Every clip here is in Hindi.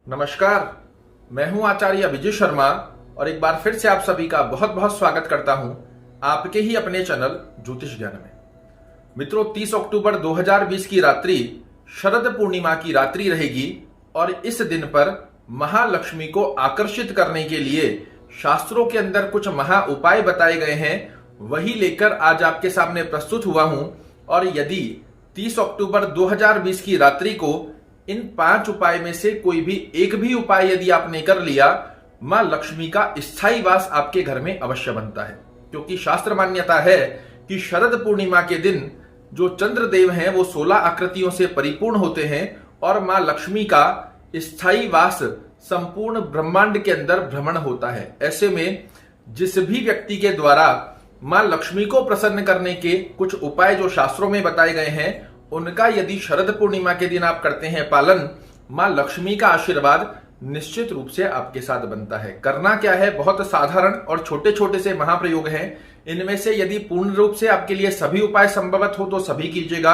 नमस्कार, मैं हूं आचार्य विजय शर्मा और एक बार फिर से आप सभी का बहुत बहुत स्वागत करता हूं आपके ही अपने चैनल ज्योतिष ज्ञान में। मित्रों, 30 अक्टूबर 2020 की रात्रि शरद पूर्णिमा की रात्रि रहेगी और इस दिन पर महालक्ष्मी को आकर्षित करने के लिए शास्त्रों के अंदर कुछ महा उपाय बताए गए हैं, वही लेकर आज आपके सामने प्रस्तुत हुआ हूं। और यदि 30 अक्टूबर 2020 की रात्रि को इन 5 उपाय में से कोई भी एक भी उपाय यदि आपने कर लिया, मां लक्ष्मी का स्थायी वास आपके घर में अवश्य बनता है। क्योंकि शास्त्र मान्यता है कि शरद पूर्णिमा के दिन जो चंद्रदेव हैं वो 16 आकृतियों से परिपूर्ण होते हैं और मां लक्ष्मी का स्थायी वास संपूर्ण ब्रह्मांड के अंदर भ्रमण होता है। ऐसे में जिस भी व्यक्ति के द्वारा मां लक्ष्मी को प्रसन्न करने के कुछ उपाय जो शास्त्रों में बताए गए हैं, उनका यदि शरद पूर्णिमा के दिन आप करते हैं पालन, मां लक्ष्मी का आशीर्वाद निश्चित रूप से आपके साथ बनता है। करना क्या है, बहुत साधारण और छोटे छोटे से महाप्रयोग हैं। इनमें से यदि पूर्ण रूप से आपके लिए सभी उपाय संभवत हो तो सभी कीजिएगा,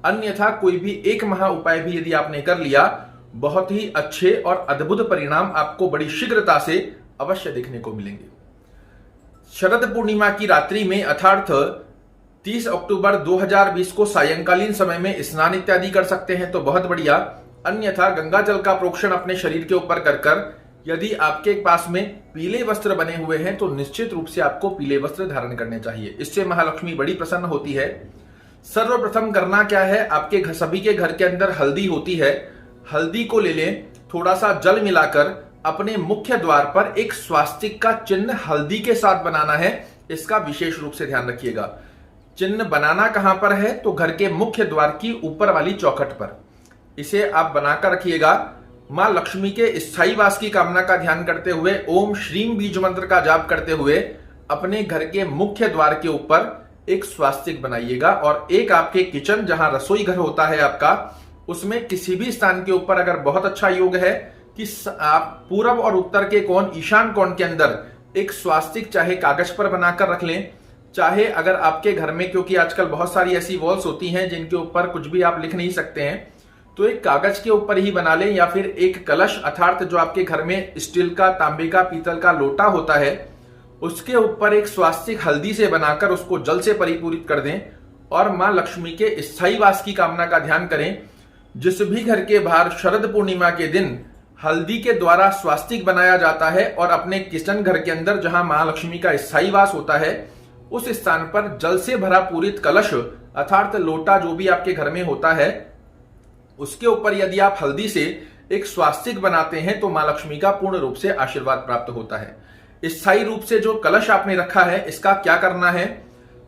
अन्यथा कोई भी एक महा उपाय भी यदि आपने कर लिया, बहुत ही अच्छे और अद्भुत परिणाम आपको बड़ी शीघ्रता से अवश्य देखने को मिलेंगे। शरद पूर्णिमा की रात्रि में अर्थात 30 अक्टूबर 2020 को सायंकालीन समय में स्नान इत्यादि कर सकते हैं तो बहुत बढ़िया, अन्यथा गंगा जल का प्रोक्षण अपने शरीर के ऊपर कर कर यदि आपके पास में पीले वस्त्र बने हुए हैं तो निश्चित रूप से आपको पीले वस्त्र धारण करने चाहिए। इससे महालक्ष्मी बड़ी प्रसन्न होती है। सर्वप्रथम करना क्या है, आपके सभी के घर के अंदर हल्दी होती है, हल्दी को ले लें, थोड़ा सा जल मिलाकर अपने मुख्य द्वार पर एक स्वास्तिक का चिन्ह हल्दी के साथ बनाना है। इसका विशेष रूप से ध्यान रखिएगा। चिन्ह बनाना कहां पर है, तो घर के मुख्य द्वार की ऊपर वाली चौखट पर इसे आप बनाकर रखिएगा। मां लक्ष्मी के स्थायी वास की कामना का ध्यान करते हुए ओम श्रीम बीज मंत्र का जाप करते हुए अपने घर के मुख्य द्वार के ऊपर एक स्वास्तिक बनाइएगा। और एक आपके किचन जहां रसोई घर होता है आपका, उसमें किसी भी स्थान के ऊपर अगर बहुत अच्छा योग है कि आप पूर्व और उत्तर के कोण, ईशान कोण के अंदर एक स्वास्तिक चाहे कागज पर बनाकर रख लें, चाहे अगर आपके घर में, क्योंकि आजकल बहुत सारी ऐसी वॉल्स होती हैं जिनके ऊपर कुछ भी आप लिख नहीं सकते हैं, तो एक कागज के ऊपर ही बना लें, या फिर एक कलश अर्थात जो आपके घर में स्टील का, तांबे का, पीतल का लोटा होता है, उसके ऊपर एक स्वास्तिक हल्दी से बनाकर उसको जल से परिपूरित कर दें और मां लक्ष्मी के स्थायी वास की कामना का ध्यान करें। जिस भी घर के बाहर शरद पूर्णिमा के दिन हल्दी के द्वारा स्वास्तिक बनाया जाता है और अपने किचन घर के अंदर जहां महालक्ष्मी का स्थायी वास होता है, उस स्थान पर जल से भरा पूरित कलश अर्थात लोटा जो भी आपके घर में होता है, उसके ऊपर यदि आप हल्दी से एक स्वास्तिक बनाते हैं तो मां लक्ष्मी का पूर्ण रूप से आशीर्वाद प्राप्त होता है। स्थायी रूप से जो कलश आपने रखा है, इसका क्या करना है,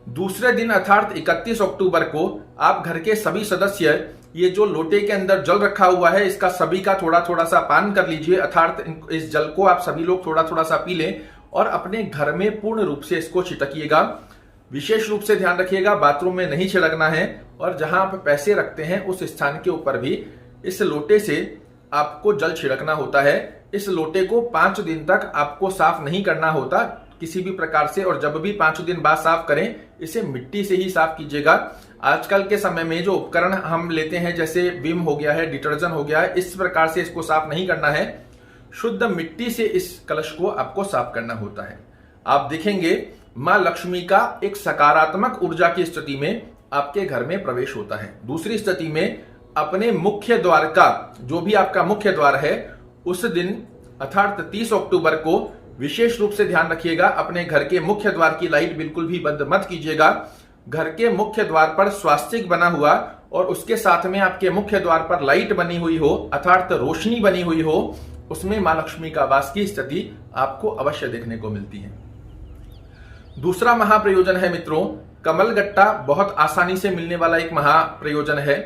दूसरे दिन अर्थात 31 अक्टूबर को आप घर के सभी सदस्य ये जो लोटे के अंदर जल रखा हुआ है, इसका सभी का थोड़ा थोड़ा सा पान कर लीजिए। अर्थात इस जल को आप सभी लोग थोड़ा थोड़ा सा पी लें और अपने घर में पूर्ण रूप से इसको छिड़किएगा। विशेष रूप से ध्यान रखिएगा, बाथरूम में नहीं छिड़कना है और जहां आप पैसे रखते हैं उस स्थान के ऊपर भी इस लोटे से आपको जल छिड़कना होता है। इस लोटे को 5 दिन तक आपको साफ नहीं करना होता किसी भी प्रकार से, और जब भी 5 दिन बाद साफ करें, इसे मिट्टी से ही साफ कीजिएगा। आजकल के समय में जो उपकरण हम लेते हैं, जैसे विम हो गया है, डिटर्जेंट हो गया है, इस प्रकार से इसको साफ नहीं करना है। शुद्ध मिट्टी से इस कलश को आपको साफ करना होता है। आप देखेंगे मां लक्ष्मी का एक सकारात्मक ऊर्जा की स्थिति में आपके घर में प्रवेश होता है। दूसरी स्थिति में अपने मुख्य द्वार का, जो भी आपका मुख्य द्वार है, उस दिन अर्थात 30 अक्टूबर को विशेष रूप से ध्यान रखिएगा, अपने घर के मुख्य द्वार की लाइट बिल्कुल भी बंद मत कीजिएगा। घर के मुख्य द्वार पर स्वास्तिक बना हुआ और उसके साथ में आपके मुख्य द्वार पर लाइट बनी हुई हो अर्थात रोशनी बनी हुई हो, उसमें मां लक्ष्मी का वास की स्थिति आपको अवश्य देखने को मिलती है। दूसरा महाप्रयोजन है मित्रों, कमलगट्टा। बहुत आसानी से मिलने वाला एक महाप्रयोजन है।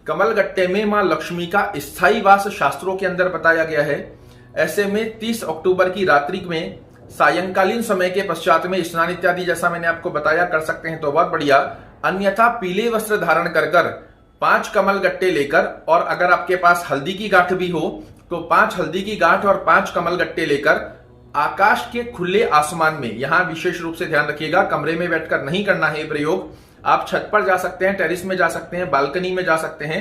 कमलगट्टे में मां लक्ष्मी का स्थायी वास शास्त्रों के अंदर बताया गया है। ऐसे में 30 अक्टूबर की रात्रि में सायंकालीन समय के पश्चात में स्नान इत्यादि जैसा मैंने आपको बताया कर सकते हैं तो बहुत बढ़िया, अन्यथा पीले वस्त्र धारण कर 5 कमलगट्टे लेकर, और अगर आपके पास हल्दी की गांठ भी हो तो 5 हल्दी की गांठ और 5 कमलगट्टे लेकर आकाश के खुले आसमान में, यहां विशेष रूप से ध्यान रखिएगा, कमरे में बैठकर नहीं करना है ये प्रयोग। आप छत पर जा सकते हैं, टेरिस में जा सकते हैं, बालकनी में जा सकते हैं,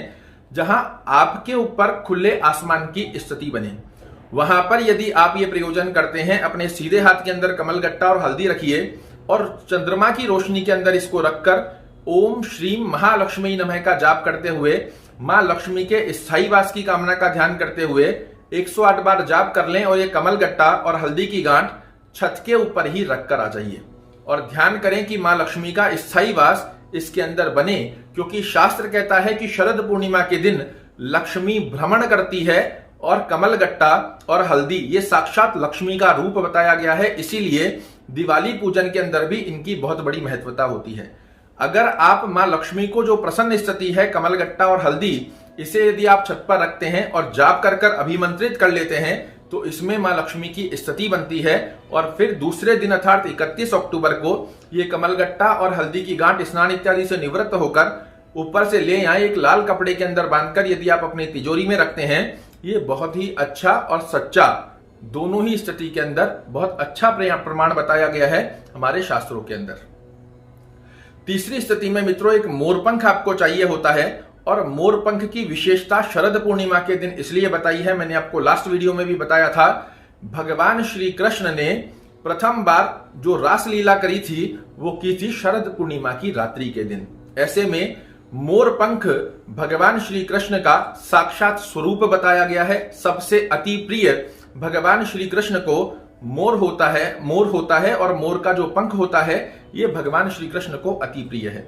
जहां आपके ऊपर खुले आसमान की स्थिति बने। वहां पर यदि आप ये प्रयोजन करते हैं, अपने सीधे हाथ के अंदर कमलगट्टा और हल्दी रखिए और चंद्रमा की रोशनी के अंदर इसको रखकर ओम श्रीम महालक्ष्मी नमः का जाप करते हुए मां लक्ष्मी के स्थायी वास की कामना का ध्यान करते हुए 108 बार जाप कर लें और ये कमलगट्टा और हल्दी की गांठ छत के ऊपर ही रखकर आ जाइए और ध्यान करें कि मां लक्ष्मी का स्थायी वास इसके अंदर बने, क्योंकि शास्त्र कहता है कि शरद पूर्णिमा के दिन लक्ष्मी भ्रमण करती है और कमलगट्टा और हल्दी ये साक्षात लक्ष्मी का रूप बताया गया है। इसीलिए दिवाली पूजन के अंदर भी इनकी बहुत बड़ी महत्वता होती है। अगर आप मां लक्ष्मी को जो प्रसन्न स्थिति है कमलगट्टा और हल्दी, इसे यदि आप छत पर रखते हैं और जाप कर कर अभिमंत्रित कर लेते हैं तो इसमें मां लक्ष्मी की स्थिति बनती है और फिर दूसरे दिन अर्थात 31 अक्टूबर को ये कमलगट्टा और हल्दी की गांठ स्नान इत्यादि से निवृत्त होकर ऊपर से ले आए एक लाल कपड़े के अंदर बांधकर यदि आप अपनी तिजोरी में रखते हैं, ये बहुत ही अच्छा और सच्चा दोनों ही स्थिति के अंदर बहुत अच्छा प्रमाण बताया गया है हमारे शास्त्रों के अंदर। तीसरी स्थिति में मित्रों एक मोरपंख आपको चाहिए होता है और मोरपंख की विशेषता शरद पूर्णिमा के दिन इसलिए बताई है, मैंने आपको लास्ट वीडियो में भी बताया था। भगवान श्री कृष्ण ने प्रथम बार जो रासलीला करी थी वो की थी शरद पूर्णिमा की रात्रि के दिन। ऐसे में मोरपंख भगवान श्री कृष्ण का साक्षात स्वरूप बताया गया है। सबसे अति प्रिय भगवान श्री कृष्ण को मोर होता है और मोर का जो पंख होता है ये भगवान श्री कृष्ण को अति प्रिय है।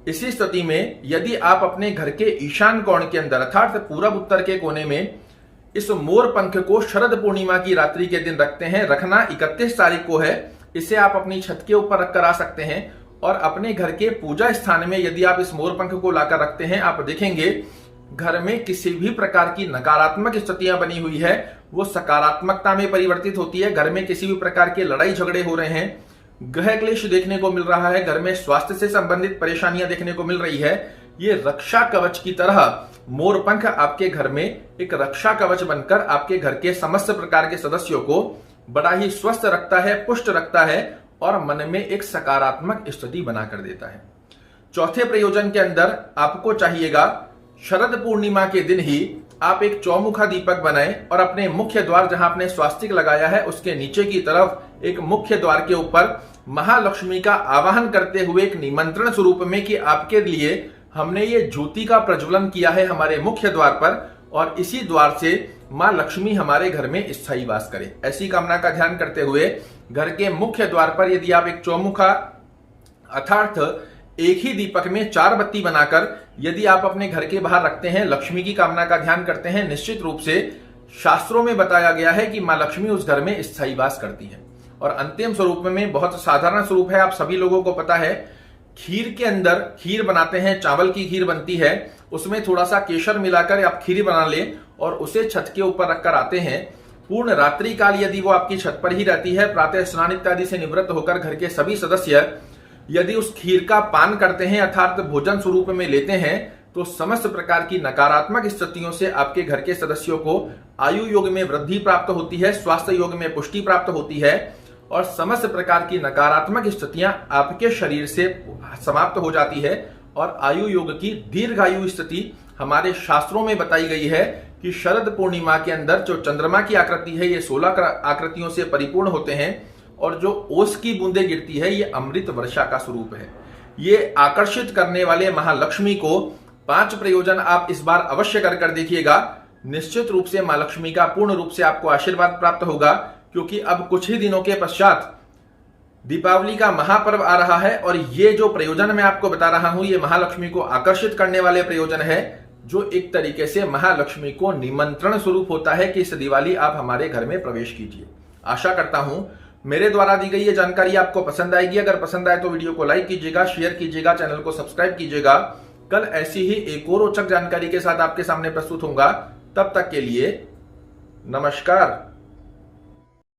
इसी स्थिति में यदि आप अपने घर के ईशान कोण के अंदर अर्थात पूरब उत्तर के कोने में इस मोर पंख को शरद पूर्णिमा की रात्रि के दिन रखते हैं, रखना 31 तारीख को है, इसे आप अपनी छत के ऊपर रखकर आ सकते हैं और अपने घर के पूजा स्थान में यदि आप इस मोर पंख को लाकर रखते हैं, आप देखेंगे घर में किसी भी प्रकार की नकारात्मक स्थितियां बनी हुई है वो सकारात्मकता में परिवर्तित होती है। घर में किसी भी प्रकार के लड़ाई झगड़े हो रहे हैं, ग्रह क्लेश देखने को मिल रहा है, घर में स्वास्थ्य से संबंधित परेशानियां देखने को मिल रही है, ये रक्षा कवच की तरह मोरपंख आपके घर में एक रक्षा कवच बनकर आपके घर के समस्त प्रकार के सदस्यों को बड़ा ही स्वस्थ रखता है, पुष्ट रखता है और मन में एक सकारात्मक स्थिति बनाकर देता है। चौथे प्रयोजन के अंदर आपको चाहिएगा शरद पूर्णिमा के दिन ही आप एक चौमुखा दीपक बनाएं और अपने मुख्य द्वार जहां आपने स्वास्तिक लगाया है उसके नीचे की तरफ एक मुख्य द्वार के ऊपर महालक्ष्मी का आवाहन करते हुए एक निमंत्रण स्वरूप में कि आपके लिए हमने ये ज्योति का प्रज्वलन किया है हमारे मुख्य द्वार पर और इसी द्वार से मां लक्ष्मी हमारे घर में स्थायी वास करे, ऐसी कामना का ध्यान करते हुए घर के मुख्य द्वार पर यदि आप एक चौमुखा अर्थात एक ही दीपक में 4 बत्ती बनाकर यदि आप अपने घर के बाहर रखते हैं, लक्ष्मी की कामना का ध्यान करते हैं, निश्चित रूप से शास्त्रों में बताया गया है कि मां लक्ष्मी उस घर में स्थायी वास करती है। और अंतिम स्वरूप में बहुत साधारण स्वरूप है, आप सभी लोगों को पता है, खीर के अंदर खीर बनाते हैं, चावल की खीर बनती है, उसमें थोड़ा सा केसर मिलाकर आप खीर बना लें और उसे छत के ऊपर रखकर आते हैं। पूर्ण रात्रि काल यदि वो आपकी छत पर ही रहती है, प्रातः स्नान इत्यादि से निवृत्त होकर घर के सभी सदस्य यदि उस खीर का पान करते हैं अर्थात भोजन स्वरूप में लेते हैं तो समस्त प्रकार की नकारात्मक स्थितियों से आपके घर के सदस्यों को आयु योग में वृद्धि प्राप्त होती है, स्वास्थ्य योग में पुष्टि प्राप्त होती है और समस्त प्रकार की नकारात्मक स्थितियां आपके शरीर से समाप्त हो जाती है और आयु योग की दीर्घायु स्थिति हमारे शास्त्रों में बताई गई है कि शरद पूर्णिमा के अंदर जो चंद्रमा की आकृति है ये 16 आकृतियों से परिपूर्ण होते हैं और जो ओस की बूंदें गिरती है ये अमृत वर्षा का स्वरूप है। ये आकर्षित करने वाले महालक्ष्मी को 5 प्रयोजन आप इस बार अवश्य कर देखिएगा। निश्चित रूप से मां लक्ष्मी का पूर्ण रूप से आपको आशीर्वाद प्राप्त होगा, क्योंकि अब कुछ ही दिनों के पश्चात दीपावली का महापर्व आ रहा है और ये जो प्रयोजन मैं आपको बता रहा हूं ये महालक्ष्मी को आकर्षित करने वाले प्रयोजन है, जो एक तरीके से महालक्ष्मी को निमंत्रण स्वरूप होता है कि इस दिवाली आप हमारे घर में प्रवेश कीजिए। आशा करता हूं मेरे द्वारा दी गई ये जानकारी आपको पसंद आएगी। अगर पसंद आए तो वीडियो को लाइक कीजिएगा, शेयर कीजिएगा, चैनल को सब्सक्राइब कीजिएगा। कल ऐसी ही एक और रोचक जानकारी के साथ आपके सामने प्रस्तुत होऊंगा। तब तक के लिए नमस्कार।